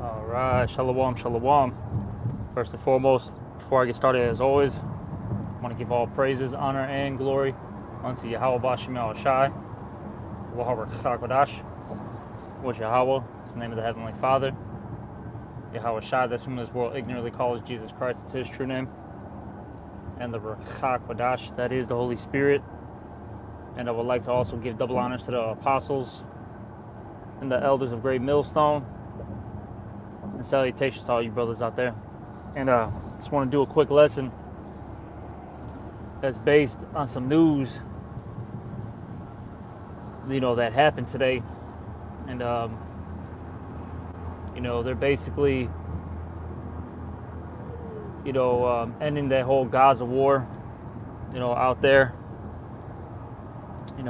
All right, shalom, shalom. First and foremost, before I get started, as always, I want to give all praises, honor, and glory unto Yahweh Bashem Shai, Wahabar Chakodash, which Yahweh is the name of the Heavenly Father. Yahweh Shai, that's whom this world ignorantly calls Jesus Christ, it's his true name. And the Ruach Kodash, that is the Holy Spirit. And I would like to also give double honors to the apostles and the elders of Great Millstone. And salutations to all you brothers out there. And just want to do a quick lesson that's based on some news, that happened today. And, they're basically, ending that whole Gaza war, out there, in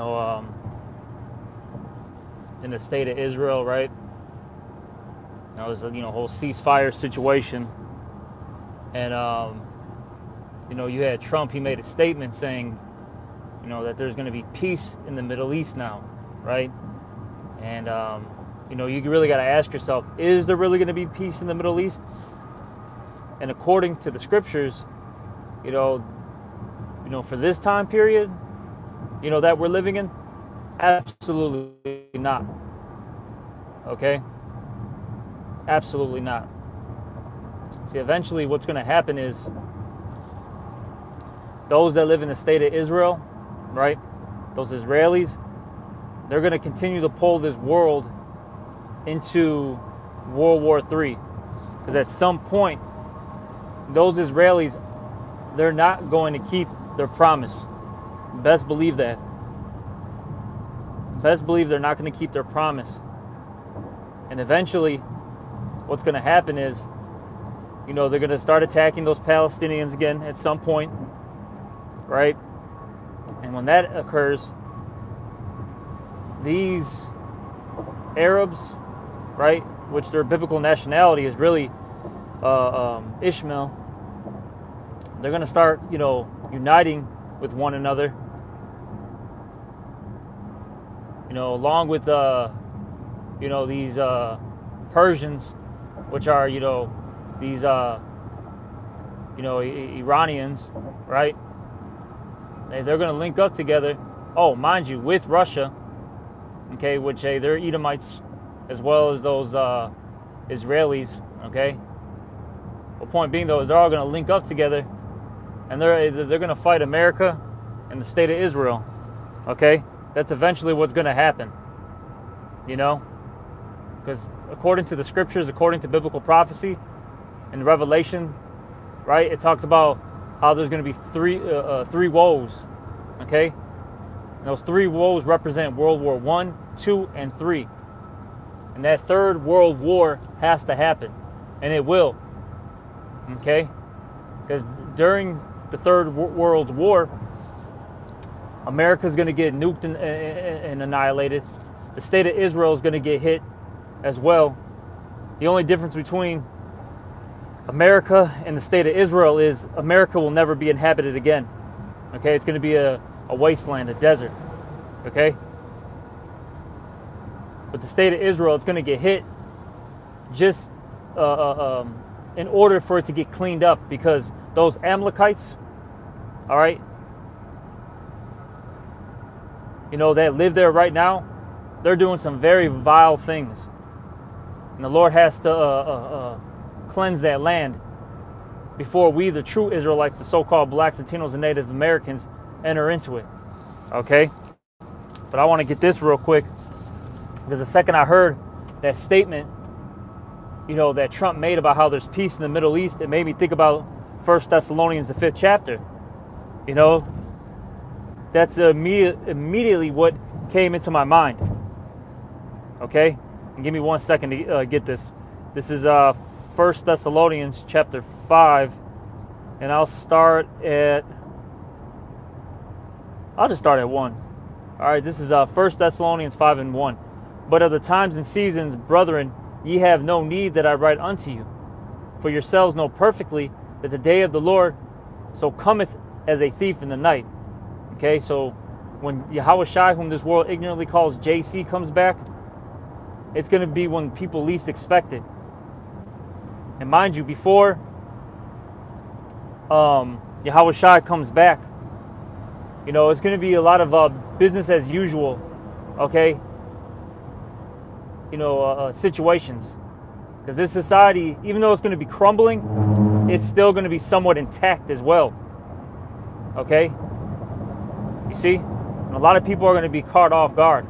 the state of Israel, right? There's a whole ceasefire situation, and you had Trump. He made a statement saying, that there's going to be peace in the Middle East now, right? And you really got to ask yourself: is there really going to be peace in the Middle East? And according to the scriptures, for this time period, that we're living in, absolutely not. Okay. Absolutely not. See, eventually what's going to happen is those that live in the state of Israel, right, those Israelis, they're going to continue to pull this world into World War III. Because at some point, those Israelis, they're not going to keep their promise. Best believe that. Best believe they're not going to keep their promise. And eventually, what's going to happen is, they're going to start attacking those Palestinians again at some point, right? And when that occurs, these Arabs, right, which their biblical nationality is really Ishmael, they're going to start, uniting with one another, along with, these Persians, which are, these, Iranians, right? They're going to link up together. Oh, mind you, with Russia, okay, which, they're Edomites as well as those Israelis, okay? The point being, though, is they're all going to link up together, and they're going to fight America and the state of Israel, okay? That's eventually what's going to happen, because according to the scriptures, according to biblical prophecy and Revelation, right, it talks about how there's going to be three woes, okay? And those three woes represent World War I, II, and III. And that third world war has to happen, and it will, okay? Because during the third world war, America's going to get nuked and annihilated. The state of Israel is going to get hit as well. The only difference between America and the state of Israel is America will never be inhabited again. Okay, it's going to be a wasteland, a desert. Okay, but the state of Israel, it's going to get hit just in order for it to get cleaned up, because those Amalekites, all right, that live there right now, they're doing some very vile things. And the Lord has to cleanse that land before we, the true Israelites, the so-called blacks, Latinos, and Native Americans, enter into it. Okay? But I want to get this real quick, because the second I heard that statement, that Trump made about how there's peace in the Middle East, it made me think about 1 Thessalonians, the 5th chapter. That's immediately what came into my mind. Okay? And give me 1 second to get this. This is 1 Thessalonians chapter 5. And I'll just start at 1. All right, this is 1 Thessalonians 5 and 1. But of the times and seasons, brethren, ye have no need that I write unto you. For yourselves know perfectly that the day of the Lord so cometh as a thief in the night. Okay, so when Yahweh Shai, whom this world ignorantly calls JC, comes back, it's going to be when people least expect it. And mind you, before Yahweh Shai comes back, it's going to be a lot of business as usual, okay? Situations. Because this society, even though it's going to be crumbling, it's still going to be somewhat intact as well. Okay? You see? And a lot of people are going to be caught off guard.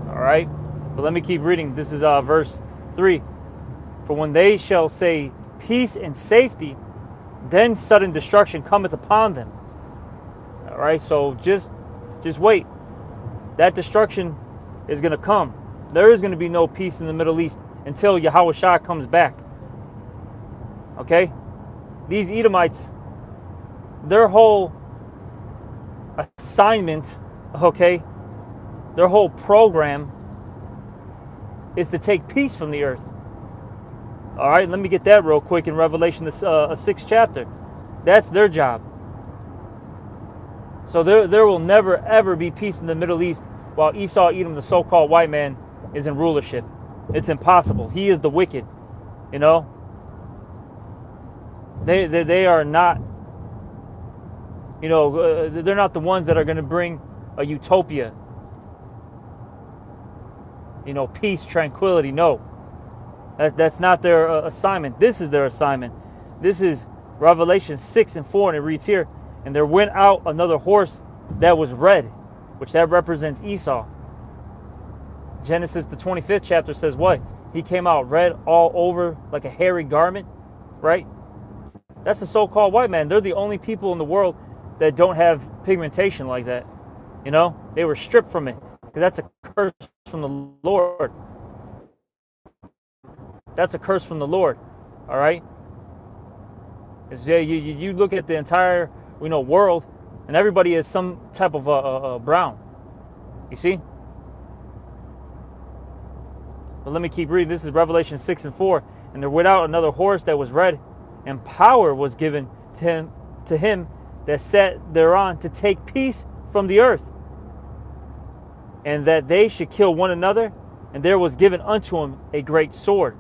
Alright? But let me keep reading. This is verse 3. For when they shall say peace and safety, then sudden destruction cometh upon them. Alright? So just wait. That destruction is going to come. There is going to be no peace in the Middle East until Yahweh Shai comes back. Okay? These Edomites, their whole assignment, okay, their whole program is to take peace from the earth. All right, let me get that real quick in Revelation, the 6th chapter. That's their job. So there will never, ever be peace in the Middle East while Esau, Edom, the so-called white man, is in rulership. It's impossible. He is the wicked. They are not, they're not the ones that are going to bring a utopia. Peace, tranquility. No. That's not their assignment. This is their assignment. This is Revelation 6 and 4, and it reads here, and there went out another horse that was red, which that represents Esau. Genesis, the 25th chapter, says what? He came out red all over like a hairy garment, right? That's the so-called white man. They're the only people in the world that don't have pigmentation like that. They were stripped from it because that's a curse from the Lord. That's a curse from the Lord, all right? You look at the entire world, and everybody is some type of brown. You see? But let me keep reading. This is Revelation 6 and 4. And there went out another horse that was red, and power was given to him that sat thereon to take peace from the earth, and that they should kill one another, and there was given unto him a great sword.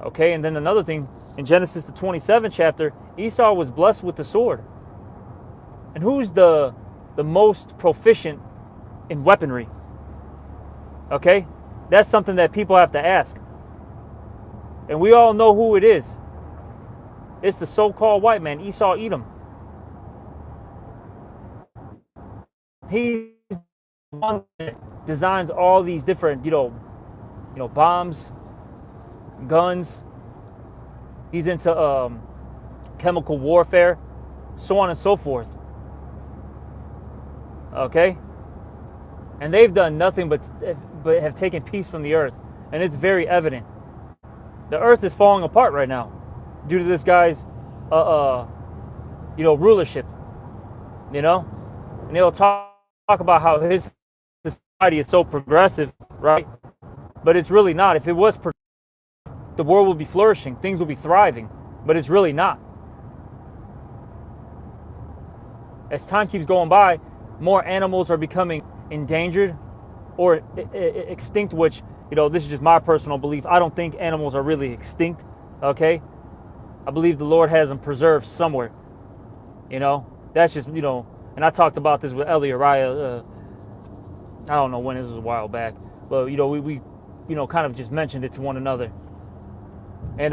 Okay, and then another thing, in Genesis the 27th chapter, Esau was blessed with the sword. And who's the most proficient in weaponry? Okay? That's something that people have to ask. And we all know who it is. It's the so-called white man, Esau Edom. He's the one that designs all these different, bombs, guns. He's into chemical warfare, so on and so forth. Okay? And they've done nothing but have taken peace from the earth. And it's very evident. The earth is falling apart right now due to this guy's, rulership. And they'll talk about how his society is so progressive, right? But it's really not. If it was, the world would be flourishing. Things would be thriving. But it's really not. As time keeps going by, more animals are becoming endangered or extinct, which, this is just my personal belief. I don't think animals are really extinct, okay? I believe the Lord has them preserved somewhere. That's just, and I talked about this with Eli Araya, I don't know when, this was a while back, but, we kind of just mentioned it to one another. And,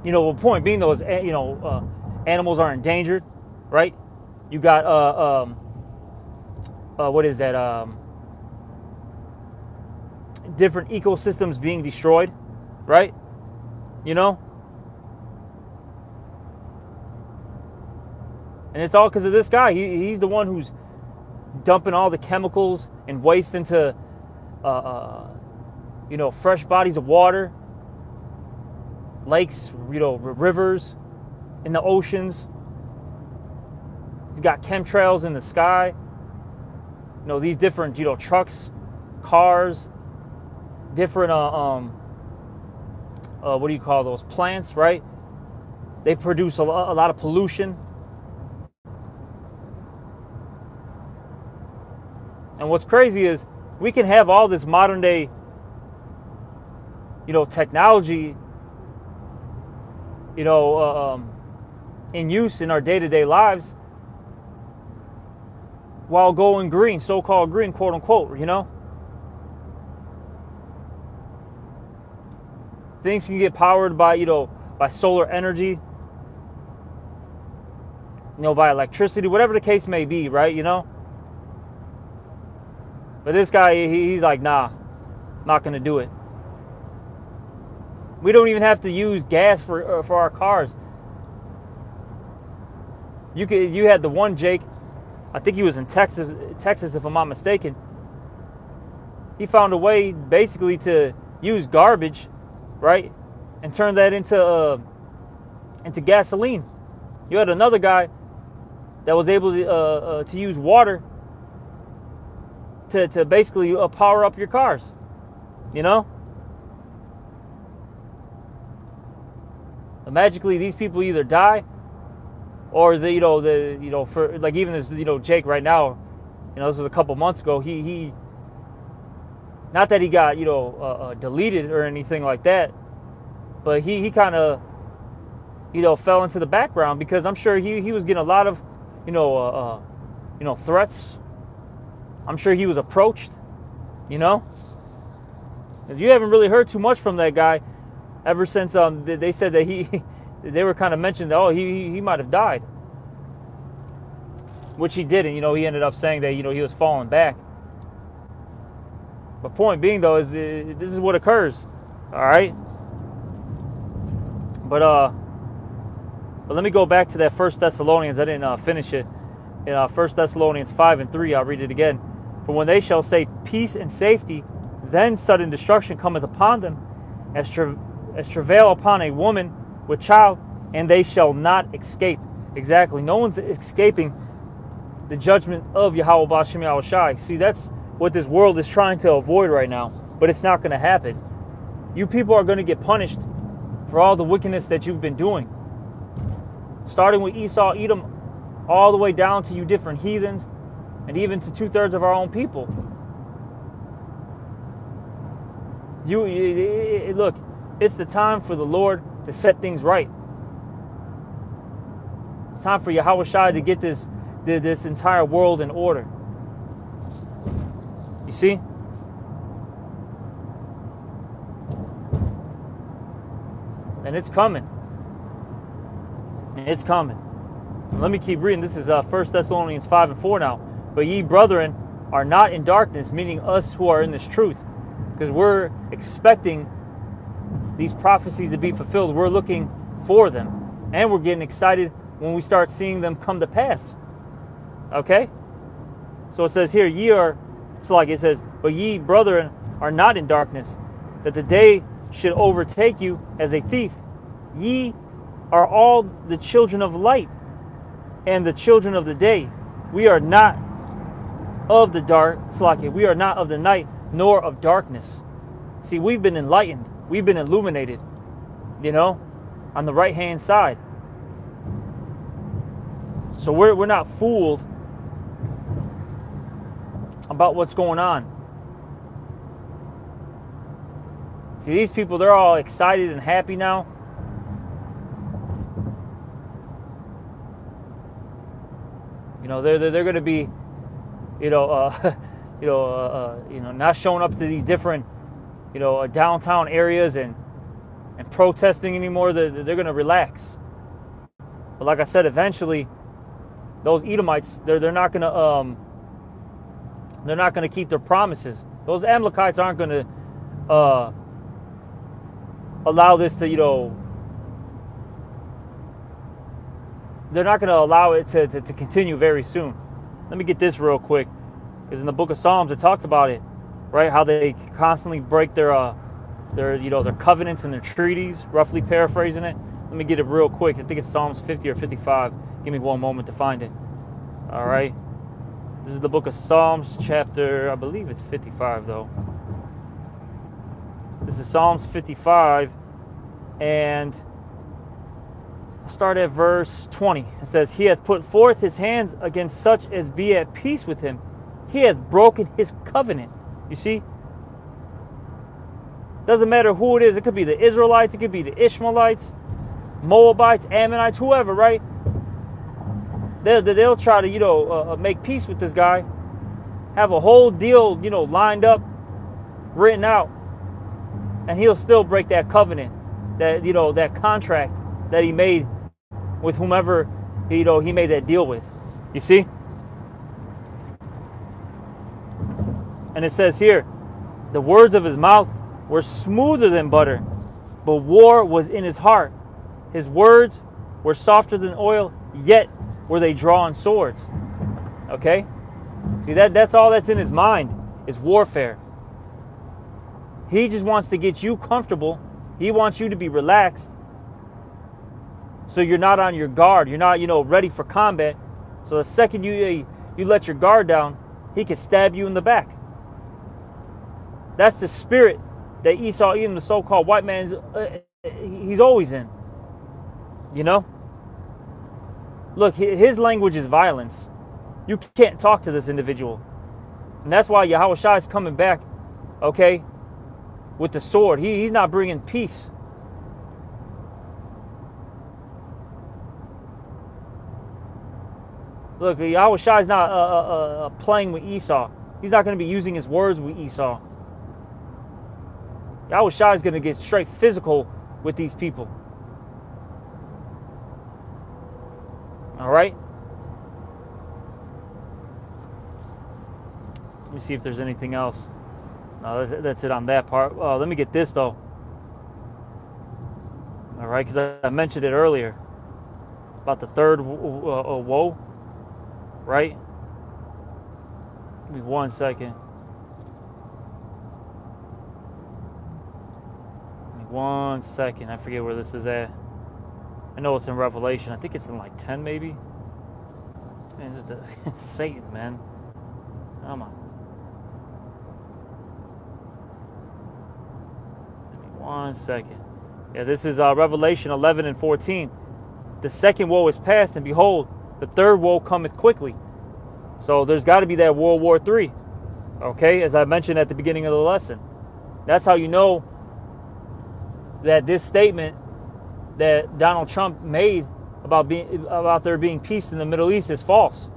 the point being, though, is, animals are endangered, right? You got, what is that? Different ecosystems being destroyed, right? And it's all because of this guy. He's the one who's dumping all the chemicals and waste into, fresh bodies of water, lakes, rivers, in the oceans. He's got chemtrails in the sky. These different, trucks, cars, different, what do you call those? Plants, right? They produce a lot of pollution. And what's crazy is we can have all this modern day, technology, in use in our day-to-day lives while going green, so-called green, quote unquote, Things can get powered by, by solar energy, by electricity, whatever the case may be, right? But this guy, he's like, nah, not going to do it. We don't even have to use gas for our cars. You had the one Jake, I think he was in Texas, if I'm not mistaken. He found a way basically to use garbage, right, and turn that into gasoline. You had another guy that was able to use water to basically power up your cars, Magically, these people either die, or for like even this Jake right now, this was a couple months ago. He not that he got deleted or anything like that, but he kind of fell into the background because I'm sure he was getting a lot of threats. I'm sure he was approached, because you haven't really heard too much from that guy ever since they said that they were kind of mentioned that he might have died, which he didn't. He ended up saying that he was falling back. But point being though is this is what occurs, all right. But let me go back to that 1 Thessalonians. I didn't finish it. In 1 Thessalonians 5:3, I'll read it again. For when they shall say peace and safety, then sudden destruction cometh upon them, as travail upon a woman with child, and they shall not escape. Exactly. No one's escaping the judgment of Yahweh B'Shem Yahushai. See, that's what this world is trying to avoid right now, but it's not going to happen. You people are going to get punished for all the wickedness that you've been doing. Starting with Esau, Edom, all the way down to you different heathens, and even to 2/3 of our own people. Look, it's the time for the Lord to set things right. It's time for Yahushua to get this entire world in order. You see? And it's coming. It's coming. Let me keep reading. This is 1 Thessalonians 5:4 now. But ye, brethren, are not in darkness, meaning us who are in this truth. Because we're expecting these prophecies to be fulfilled. We're looking for them. And we're getting excited when we start seeing them come to pass. Okay? So it says here, it says, but ye, brethren, are not in darkness, that the day should overtake you as a thief. Ye are all the children of light and the children of the day. We are not of the dark, we are not of the night, nor of darkness. See, we've been enlightened. We've been illuminated, on the right-hand side. So we're not fooled about what's going on. See, these people, they're all excited and happy now. They're going to be, not showing up to these different, downtown areas and protesting anymore. They're going to relax. But like I said, eventually, those Edomites, they're not going to keep their promises. Those Amalekites aren't going to allow this to, they're not going to allow it to continue very soon. Let me get this real quick, because in the book of Psalms it talks about it, right? How they constantly break their covenants and their treaties. Roughly paraphrasing it. Let me get it real quick. I think it's Psalms 50 or 55. Give me one moment to find it. All right. This is the book of Psalms, chapter, I believe it's 55 though. This is Psalms 55, and I'll start at verse 20. It says, he hath put forth his hands against such as be at peace with him. He hath broken his covenant. You see? Doesn't matter who it is. It could be the Israelites. It could be the Ishmaelites, Moabites, Ammonites, whoever, right? They'll try to, make peace with this guy. Have a whole deal, lined up, written out. And he'll still break that covenant, that contract that he made with whomever, he made that deal with. You see? And it says here, the words of his mouth were smoother than butter, but war was in his heart. His words were softer than oil, yet were they drawn swords. Okay? See, that's all that's in his mind is warfare. He just wants to get you comfortable. He wants you to be relaxed. So you're not on your guard. You're not, ready for combat. So the second you let your guard down, he can stab you in the back. That's the spirit that Esau, even the so-called white man's, he's always in. Look, his language is violence. You can't talk to this individual. And that's why Yahushua is coming back, okay, with the sword. He's not bringing peace. Look, Yahushua is not playing with Esau. He's not going to be using his words with Esau. Yahushua is going to get straight physical with these people. All right? Let me see if there's anything else. No, that's it on that part. Let me get this, though. All right, because I mentioned it earlier about the third woe, right? Give me 1 second. Give me 1 second. I forget where this is at. I know it's in Revelation. I think it's in like 10 maybe. Man, this is Satan, man. Come on. Give me 1 second. Yeah, this is Revelation 11 and 14. The second woe is past, and behold, the third woe cometh quickly. So there's got to be that World War III. Okay, as I mentioned at the beginning of the lesson. That's how you know that this statement that Donald Trump made about there being peace in the Middle East is false.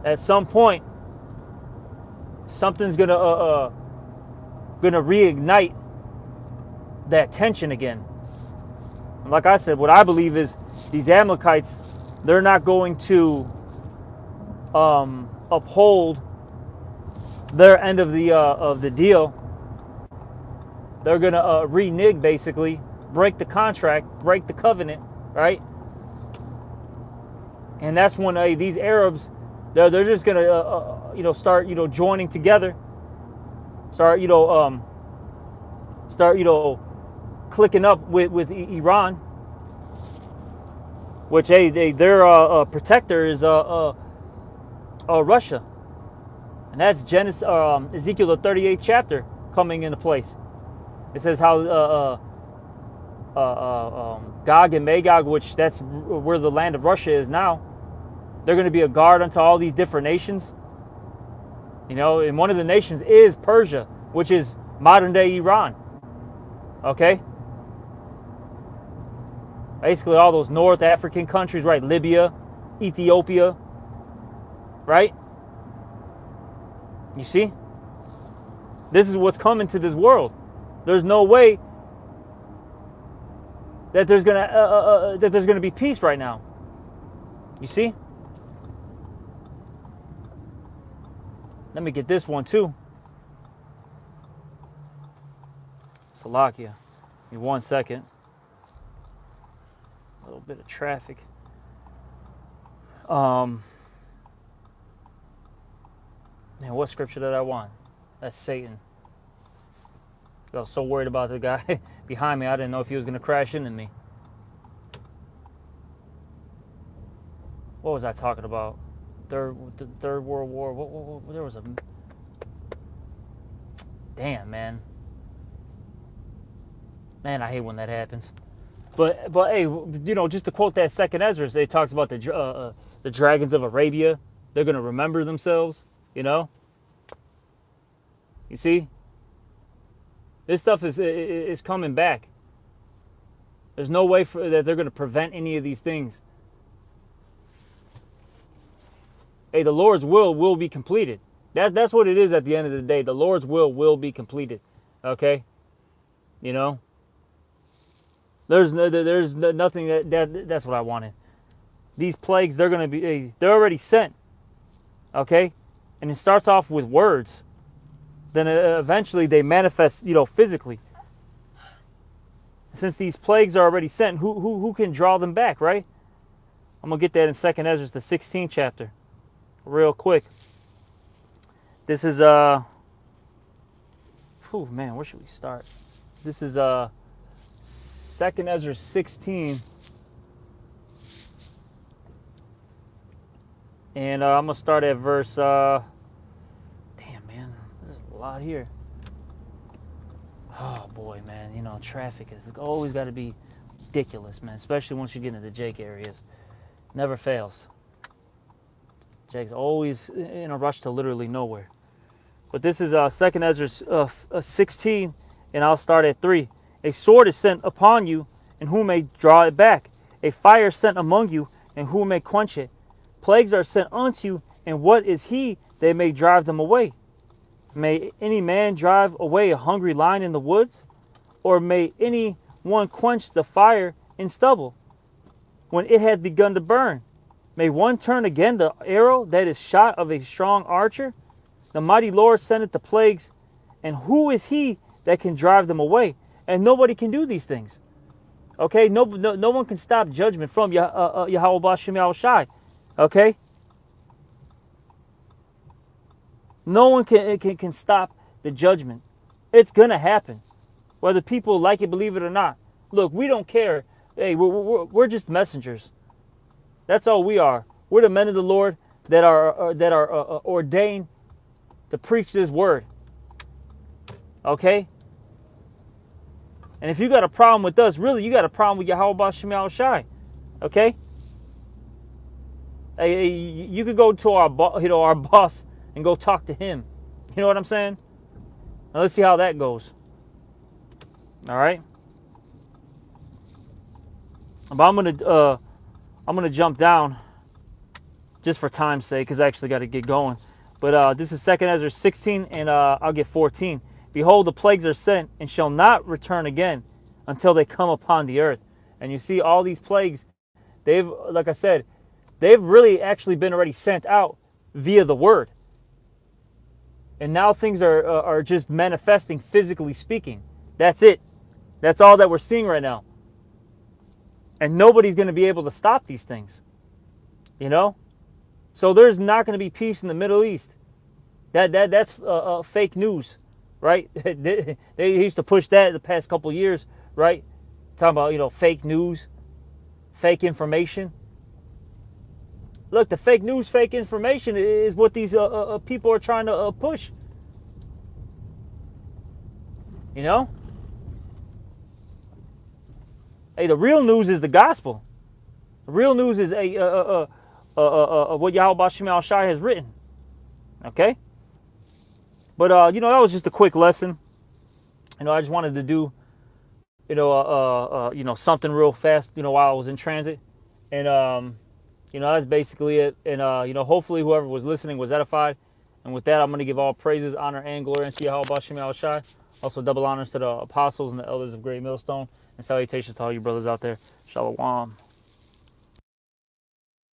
At some point, something's gonna reignite that tension again. And like I said, what I believe is these Amalekites, they're not going to uphold their end of the deal. They're going to renege, basically, break the contract, break the covenant, right? And that's when these Arabs, they're just going to, start, joining together, start, clicking up with Iran, which their protector is Russia, and that's Ezekiel the 38th chapter coming into place. It says how Gog and Magog, which that's where the land of Russia is now, they're going to be a guard unto all these different nations. And one of the nations is Persia, which is modern day Iran. Okay? Basically all those North African countries, right? Libya, Ethiopia, right? You see? This is what's coming to this world. There's no way that there's gonna be peace right now. You see? Let me get this one too. Salakia. Give me 1 second. A little bit of traffic. Man, what scripture did I want? That's Satan. I was so worried about the guy behind me, I didn't know if he was going to crash into me. What was I talking about? The Third World War. What there was a... Damn, man. Man, I hate when that happens. But hey, just to quote that second Ezra, it talks about the dragons of Arabia. They're going to remember themselves, You see? This stuff is coming back. There's no way that they're going to prevent any of these things. Hey, the Lord's will be completed. That's what it is at the end of the day. The Lord's will be completed. Okay? You know? There's nothing that's what I wanted. These plagues, they're already sent. Okay? And it starts off with words. Then eventually they manifest, physically. Since these plagues are already sent, who can draw them back, right? I'm going to get that in 2nd Ezra, the 16th chapter. Real quick. This is, where should we start? This is 2nd Ezra 16. And I'm going to start at verse, damn, man, there's a lot here. Oh, boy, man, traffic is always got to be ridiculous, man, especially once you get into the Jake areas. Never fails. Jake's always in a rush to literally nowhere. But this is 2nd Ezra 16, and I'll start at 3. A sword is sent upon you, and who may draw it back? A fire sent among you, and who may quench it? Plagues are sent unto you, and what is he that may drive them away? May any man drive away a hungry lion in the woods? Or may any one quench the fire in stubble, when it hath begun to burn? May one turn again the arrow that is shot of a strong archer? The mighty Lord sendeth the plagues, and who is he that can drive them away? And nobody can do these things. Okay, no one can stop judgment from Yahweh Bashem Yahushai. Okay? No one can stop the judgment. It's going to happen. Whether people like it, believe it or not. Look, we don't care. Hey, we're just messengers. That's all we are. We're the men of the Lord that are ordained to preach this word. Okay? And if you got a problem with us, really, you got a problem with Yahweh Bashem Yahushai. Okay? Hey, you could go to our boss and go talk to him. You know what I'm saying? Now let's see how that goes. All right. But I'm gonna jump down just for time's sake, because I actually got to get going. But this is 2nd Ezra 16, and I'll get 14. Behold, the plagues are sent and shall not return again until they come upon the earth. And you see all these plagues, like I said, they've really actually been already sent out via the word. And now things are just manifesting, physically speaking. That's it. That's all that we're seeing right now. And nobody's going to be able to stop these things. So there's not going to be peace in the Middle East. That's fake news, right? They used to push that the past couple of years, right? Talking about, fake news, fake information. Look, the fake news, fake information is what these people are trying to push. Hey, the real news is the gospel. The real news is what Yahweh Bashem Yahushai has written. Okay? But, that was just a quick lesson. I just wanted to do, something real fast, while I was in transit. And, that's basically it. And, hopefully whoever was listening was edified. And with that, I'm going to give all praises, honor, and glory unto Yahweh Bashem Yahushai. Also, double honors to the apostles and the elders of Great Millstone. And salutations to all you brothers out there. Shalom.